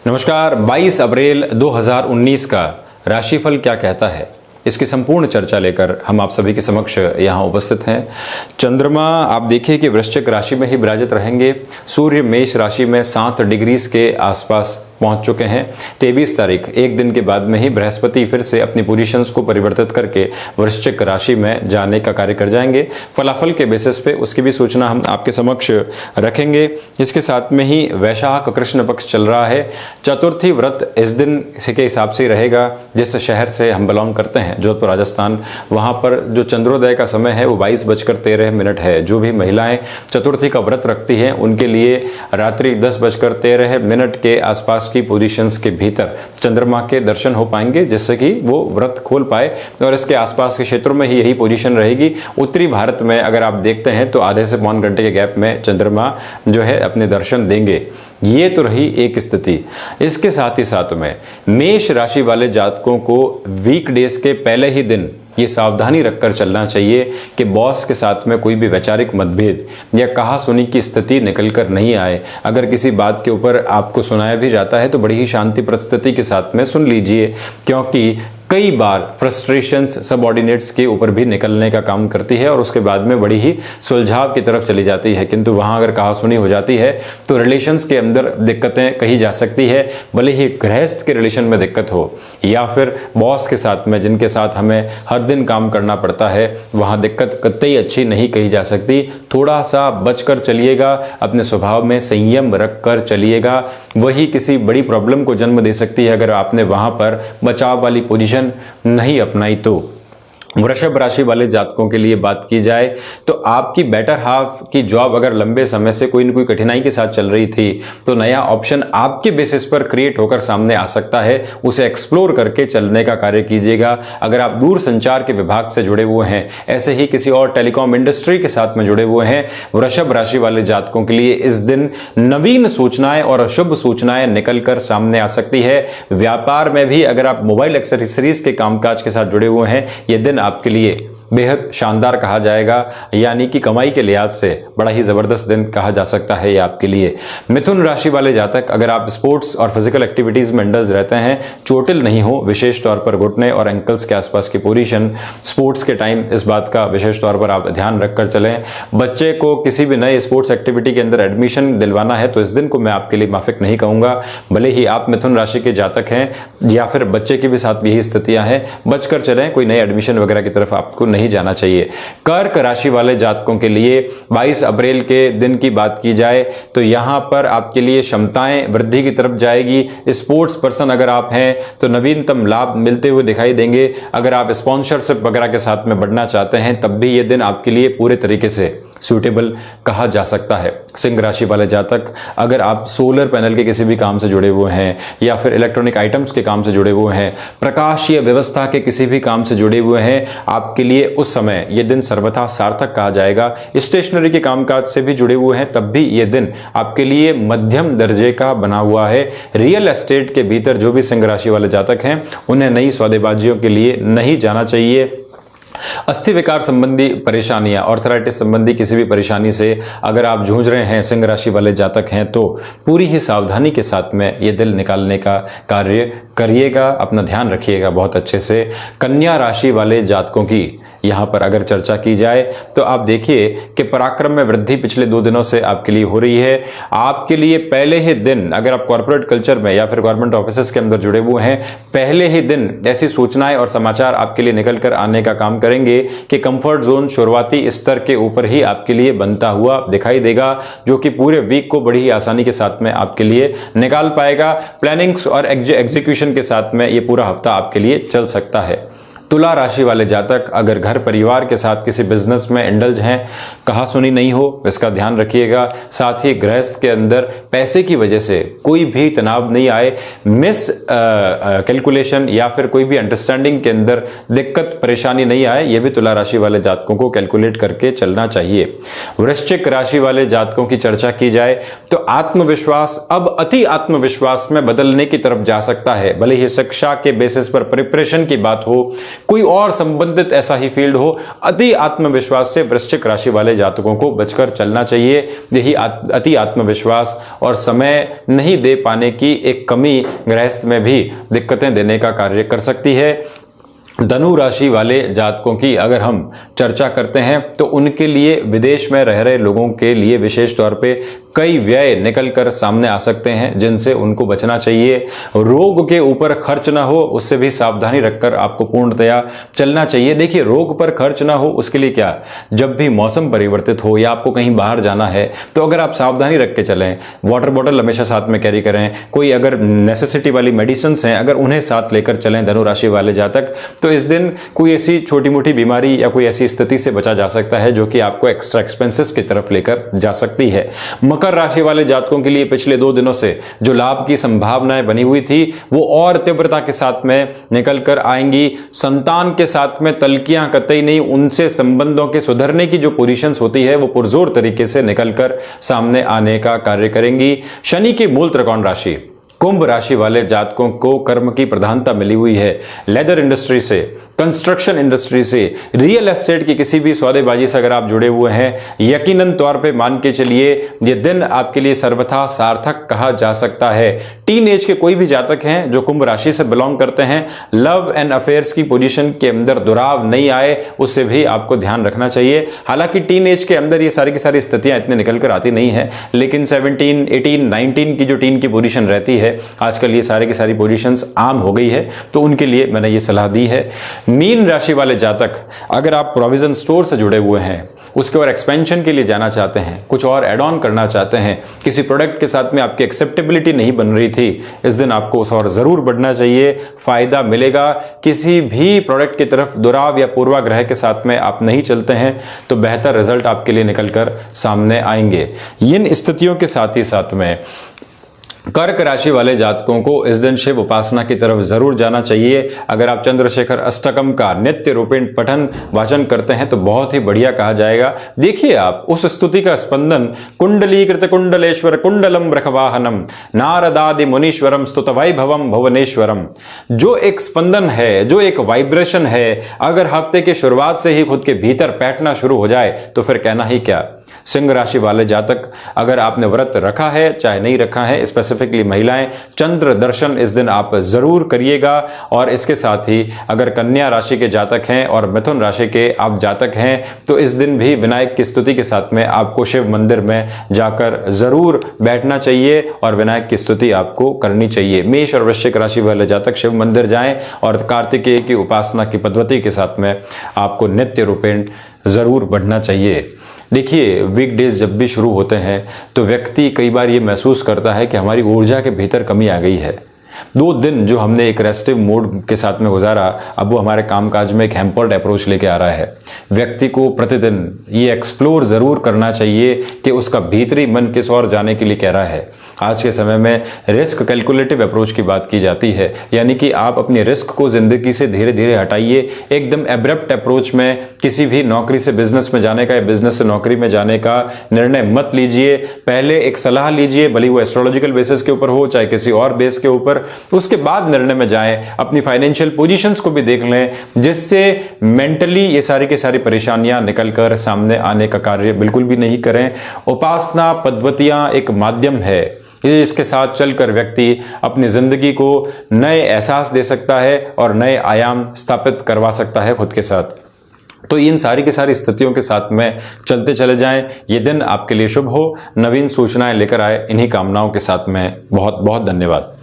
नमस्कार। 22 अप्रैल 2019 का राशिफल क्या कहता है, इसकी संपूर्ण चर्चा लेकर हम आप सभी के समक्ष यहाँ उपस्थित हैं। चंद्रमा आप देखिए कि वृश्चिक राशि में ही विराजित रहेंगे। सूर्य मेष राशि में 7 डिग्रीज के आसपास पहुंच चुके हैं। 23 तारीख एक दिन के बाद में ही बृहस्पति फिर से अपनी पोजीशंस को परिवर्तित करके वृश्चिक राशि में जाने का कार्य कर जाएंगे। फलाफल के बेसिस पे उसकी भी सूचना हम आपके समक्ष रखेंगे। इसके साथ में ही वैशाख कृष्ण पक्ष चल रहा है। चतुर्थी व्रत इस दिन के हिसाब से रहेगा। जिस शहर से हम बिलोंग करते हैं, जोधपुर राजस्थान, वहां पर जो चंद्रोदय का समय है वो 22:13 है। जो भी महिलाएं चतुर्थी का व्रत रखती हैं उनके लिए रात्रि 10:13 के आसपास की पोजीशंस के भीतर चंद्रमा के दर्शन हो पाएंगे, जिससे कि वो व्रत खोल पाए। और इसके आसपास के क्षेत्रों में ही यही पोजीशन रहेगी। उत्तरी भारत में अगर आप देखते हैं तो आधे से पौन घंटे के गैप में चंद्रमा जो है अपने दर्शन देंगे। ये तो रही एक स्थिति। इसके साथ ही साथ में मेष राशि वाले जातकों को वीकडेज के पहले ही दिन ये सावधानी रखकर चलना चाहिए कि बॉस के साथ में कोई भी वैचारिक मतभेद या कहा सुनी की स्थिति निकल कर नहीं आए। अगर किसी बात के ऊपर आपको सुनाया भी जाता है तो बड़ी ही शांति परिस्थिति के साथ में सुन लीजिए, क्योंकि कई बार फ्रस्ट्रेशंस सबऑर्डिनेट्स के ऊपर भी निकलने का काम करती है और उसके बाद में बड़ी ही सुलझाव की तरफ चली जाती है। किंतु वहां अगर कहा सुनी हो जाती है तो रिलेशंस के अंदर दिक्कतें कही जा सकती है। भले ही गृहस्थ के रिलेशन में दिक्कत हो या फिर बॉस के साथ में जिनके साथ हमें हर दिन काम करना पड़ता है, वहां दिक्कत कतई अच्छी नहीं कही जा सकती। थोड़ा सा बचकर चलिएगा, अपने स्वभाव में संयम रख कर चलिएगा। वही किसी बड़ी प्रॉब्लम को जन्म दे सकती है अगर आपने वहां पर बचाव वाली पोजीशन नहीं अपनाई तो। वृषभ राशि वाले जातकों के लिए बात की जाए तो आपकी बेटर हाफ की जॉब अगर लंबे समय से कोई न कोई कठिनाई के साथ चल रही थी तो नया ऑप्शन आपके बेसिस पर क्रिएट होकर सामने आ सकता है। उसे एक्सप्लोर करके चलने का कार्य कीजिएगा। अगर आप दूर संचार के विभाग से जुड़े हुए हैं, ऐसे ही किसी और टेलीकॉम इंडस्ट्री के साथ में जुड़े हुए हैं, वृषभ राशि वाले जातकों के लिए इस दिन नवीन सूचनाएं और अशुभ सूचनाएं निकलकर सामने आ सकती है। व्यापार में भी अगर आप मोबाइल एक्सेसरीज के कामकाज के साथ जुड़े हुए हैं, यह दिन आपके लिए बेहद शानदार कहा जाएगा। यानी कि कमाई के लिहाज से बड़ा ही जबरदस्त दिन कहा जा सकता है ये आपके लिए। मिथुन राशि वाले जातक, अगर आप स्पोर्ट्स और फिजिकल एक्टिविटीज में इंडल्ज रहते हैं, चोटिल नहीं हो, विशेष तौर पर घुटने और एंकल्स के आसपास की पोजीशन स्पोर्ट्स के टाइम, इस बात का विशेष तौर पर आप ध्यान रखकर चलें। बच्चे को किसी भी नए स्पोर्ट्स एक्टिविटी के अंदर एडमिशन दिलवाना है तो इस दिन को मैं आपके लिए माफिक नहीं कहूंगा। भले ही आप मिथुन राशि के जातक हैं या फिर बच्चे के भी साथ यही स्थितियां हैं, बचकर चलें। कोई नए एडमिशन वगैरह की तरफ आपको नहीं जाना चाहिए। कर्क राशि वाले जातकों के लिए 22 अप्रैल के दिन की बात की जाए तो यहां पर आपके लिए क्षमताएं वृद्धि की तरफ जाएगी। स्पोर्ट्स पर्सन अगर आप हैं तो नवीनतम लाभ मिलते हुए दिखाई देंगे। अगर आप स्पॉन्सरशिप वगैरह के साथ में बढ़ना चाहते हैं तब भी यह दिन आपके लिए पूरे तरीके से सूटेबल कहा जा सकता है। सिंह राशि वाले जातक, अगर आप सोलर पैनल के किसी भी काम से जुड़े हुए हैं या फिर इलेक्ट्रॉनिक आइटम्स के काम से जुड़े हुए हैं, प्रकाशीय व्यवस्था के किसी भी काम से जुड़े हुए हैं, आपके लिए उस समय यह दिन सर्वथा सार्थक कहा जाएगा। स्टेशनरी के कामकाज से भी जुड़े हुए हैं तब भी यह दिन आपके लिए मध्यम दर्जे का बना हुआ है। रियल एस्टेट के भीतर जो भी सिंह राशि वाले जातक हैं उन्हें नई सौदेबाजियों के लिए नहीं जाना चाहिए। अस्थि विकार संबंधी परेशानियां, ऑर्थराइटिस संबंधी किसी भी परेशानी से अगर आप जूझ रहे हैं, सिंह राशि वाले जातक हैं, तो पूरी ही सावधानी के साथ में ये दिल निकालने का कार्य करिएगा। अपना ध्यान रखिएगा बहुत अच्छे से। कन्या राशि वाले जातकों की यहाँ पर अगर चर्चा की जाए तो आप देखिए कि पराक्रम में वृद्धि पिछले 2 दिनों से आपके लिए हो रही है। आपके लिए पहले ही दिन, अगर आप कॉर्पोरेट कल्चर में या फिर गवर्नमेंट ऑफिसेस के अंदर जुड़े हुए हैं, पहले ही दिन ऐसी सूचनाएं और समाचार आपके लिए निकल कर आने का काम करेंगे कि कंफर्ट जोन शुरुआती स्तर के ऊपर ही आपके लिए बनता हुआ दिखाई देगा, जो कि पूरे वीक को बड़ी ही आसानी के साथ में आपके लिए निकाल पाएगा। प्लानिंग्स और एग्जीक्यूशन के साथ में ये पूरा हफ्ता आपके लिए चल सकता है। तुला राशि वाले जातक, अगर घर परिवार के साथ किसी बिजनेस में इंडल्ज हैं, कहा सुनी नहीं हो, इसका ध्यान रखिएगा। साथ ही गृहस्थ के अंदर पैसे की वजह से कोई भी तनाव नहीं आए, मिस कैलकुलेशन या फिर कोई भी अंडरस्टैंडिंग के अंदर दिक्कत परेशानी नहीं आए, यह भी तुला राशि वाले जातकों को कैलकुलेट करके चलना चाहिए। वृश्चिक राशि वाले जातकों की चर्चा की जाए तो आत्मविश्वास अब अति आत्मविश्वास में बदलने की तरफ जा सकता है। भले ही शिक्षा के बेसिस पर प्रिपरेशन की बात हो, कोई और संबंधित ऐसा ही फील्ड हो, अति आत्मविश्वास से वृश्चिक राशि वाले जातकों को बचकर चलना चाहिए। यही अति आत्मविश्वास और समय नहीं दे पाने की एक कमी गृहस्थ में भी दिक्कतें देने का कार्य कर सकती है। धनु राशि वाले जातकों की अगर हम चर्चा करते हैं तो उनके लिए विदेश में रह रहे लोगों के लिए विशेष तौर पे कई व्यय निकल कर सामने आ सकते हैं, जिनसे उनको बचना चाहिए। रोग के ऊपर खर्च ना हो, उससे भी सावधानी रखकर आपको पूर्णतया चलना चाहिए। देखिए, रोग पर खर्च ना हो उसके लिए क्या, जब भी मौसम परिवर्तित हो या आपको कहीं बाहर जाना है तो अगर आप सावधानी रख के चलें, वाटर बॉटल हमेशा साथ में कैरी करें, कोई अगर नेसेसिटी वाली मेडिसिन हैं अगर उन्हें साथ लेकर चलें धनु राशि वाले जातक, तो इस दिन कोई ऐसी छोटी मोटी बीमारी या कोई ऐसी स्थिति से बचा जा सकता है जो कि आपको एक्स्ट्रा एक्सपेंसेस की तरफ लेकर जा सकती है। मकर राशि वाले जातकों के लिए पिछले 2 दिनों से जो लाभ की संभावनाएं बनी हुई थी वो और तीव्रता के साथ में निकल कर आएंगी। संतान के साथ में तल्कियां कतई नहीं, उनसे संबंधों के सुधरने की जो पोजीशंस होती है वो पुरजोर तरीके से निकलकर सामने आने का कार्य करेंगी। शनि की मूल त्रिकोण राशि कुंभ राशि वाले जातकों को कर्म की प्रधानता मिली हुई है। लेदर इंडस्ट्री से, कंस्ट्रक्शन इंडस्ट्री से, रियल एस्टेट की किसी भी सौदेबाजी से अगर आप जुड़े हुए हैं, यकीनन तौर पे मान के चलिए ये दिन आपके लिए सर्वथा सार्थक कहा जा सकता है। टीन एज के कोई भी जातक हैं जो कुंभ राशि से बिलोंग करते हैं, लव एंड अफेयर्स की पोजीशन के अंदर दुराव नहीं आए, उससे भी आपको ध्यान रखना चाहिए। हालांकि टीन एज के अंदर ये सारी की सारी स्थितियां इतने निकल कर आती नहीं है, लेकिन 17, 18, 19 की जो टीन की पोजीशन रहती है, आजकल ये सारी की सारी पोजीशंस आम हो गई है, तो उनके लिए मैंने ये सलाह दी है। मीन राशि वाले जातक, अगर आप प्रोविजन स्टोर से जुड़े हुए हैं, उसके और एक्सपेंशन के लिए जाना चाहते हैं, कुछ और एड ऑन करना चाहते हैं, किसी प्रोडक्ट के साथ में आपकी एक्सेप्टेबिलिटी नहीं बन रही थी, इस दिन आपको उस और जरूर बढ़ना चाहिए, फायदा मिलेगा। किसी भी प्रोडक्ट की तरफ दुराव या पूर्वाग्रह के साथ में आप नहीं चलते हैं तो बेहतर रिजल्ट आपके लिए निकलकर सामने आएंगे। इन स्थितियों के साथ ही साथ में कर्क राशि वाले जातकों को इस दिन शिव उपासना की तरफ जरूर जाना चाहिए। अगर आप चंद्रशेखर अष्टकम का नित्य रूपेण पठन वाचन करते हैं तो बहुत ही बढ़िया कहा जाएगा। देखिए, आप उस स्तुति का स्पंदन कुंडलीकृत कुंडलेश्वर कुंडलम ब्रखवाहनम नारदादि मुनीश्वरम स्तुत वैभवम भुवनेश्वरम, जो एक स्पंदन है, जो एक वाइब्रेशन है, अगर हफ्ते की शुरुआत से ही खुद के भीतर बैठना शुरू हो जाए तो फिर कहना ही क्या। सिंह राशि वाले जातक, अगर आपने व्रत रखा है चाहे नहीं रखा है, स्पेसिफिकली महिलाएं, चंद्र दर्शन इस दिन आप जरूर करिएगा। और इसके साथ ही अगर कन्या राशि के जातक हैं और मिथुन राशि के आप जातक हैं तो इस दिन भी विनायक की स्तुति के साथ में आपको शिव मंदिर में जाकर जरूर बैठना चाहिए और विनायक की स्तुति आपको करनी चाहिए। मेष और वृश्चिक राशि वाले जातक शिव मंदिर जाएं और कार्तिकेय की उपासना की पद्धति के साथ में आपको नित्य रूपेण जरूर बढ़ना चाहिए। देखिए, वीकडेज जब भी शुरू होते हैं तो व्यक्ति कई बार ये महसूस करता है कि हमारी ऊर्जा के भीतर कमी आ गई है। 2 दिन जो हमने एक रेस्टिव मोड के साथ में गुजारा, अब वो हमारे कामकाज में एक हैम्पर्ड अप्रोच लेके आ रहा है। व्यक्ति को प्रतिदिन ये एक्सप्लोर जरूर करना चाहिए कि उसका भीतरी मन किस ओर जाने के लिए कह रहा है। आज के समय में रिस्क कैलकुलेटिव अप्रोच की बात की जाती है, यानी कि आप अपनी रिस्क को जिंदगी से धीरे धीरे हटाइए। एकदम एब्रप्ट अप्रोच में किसी भी नौकरी से बिजनेस में जाने का या बिजनेस से नौकरी में जाने का निर्णय मत लीजिए। पहले एक सलाह लीजिए, भले वो एस्ट्रोलॉजिकल बेसिस के ऊपर हो चाहे किसी और बेस के ऊपर, उसके बाद निर्णय में जाएं। अपनी फाइनेंशियल पोजीशंस को भी देख लें, जिससे मेंटली ये सारी की सारी परेशानियां निकलकर सामने आने का कार्य बिल्कुल भी नहीं करें। उपासना पद्धतियां एक माध्यम है, इसके साथ चलकर व्यक्ति अपनी जिंदगी को नए एहसास दे सकता है और नए आयाम स्थापित करवा सकता है खुद के साथ। तो इन सारी की सारी स्थितियों के साथ में चलते चले जाएं। ये दिन आपके लिए शुभ हो, नवीन सूचनाएं लेकर आए, इन्हीं कामनाओं के साथ में बहुत बहुत धन्यवाद।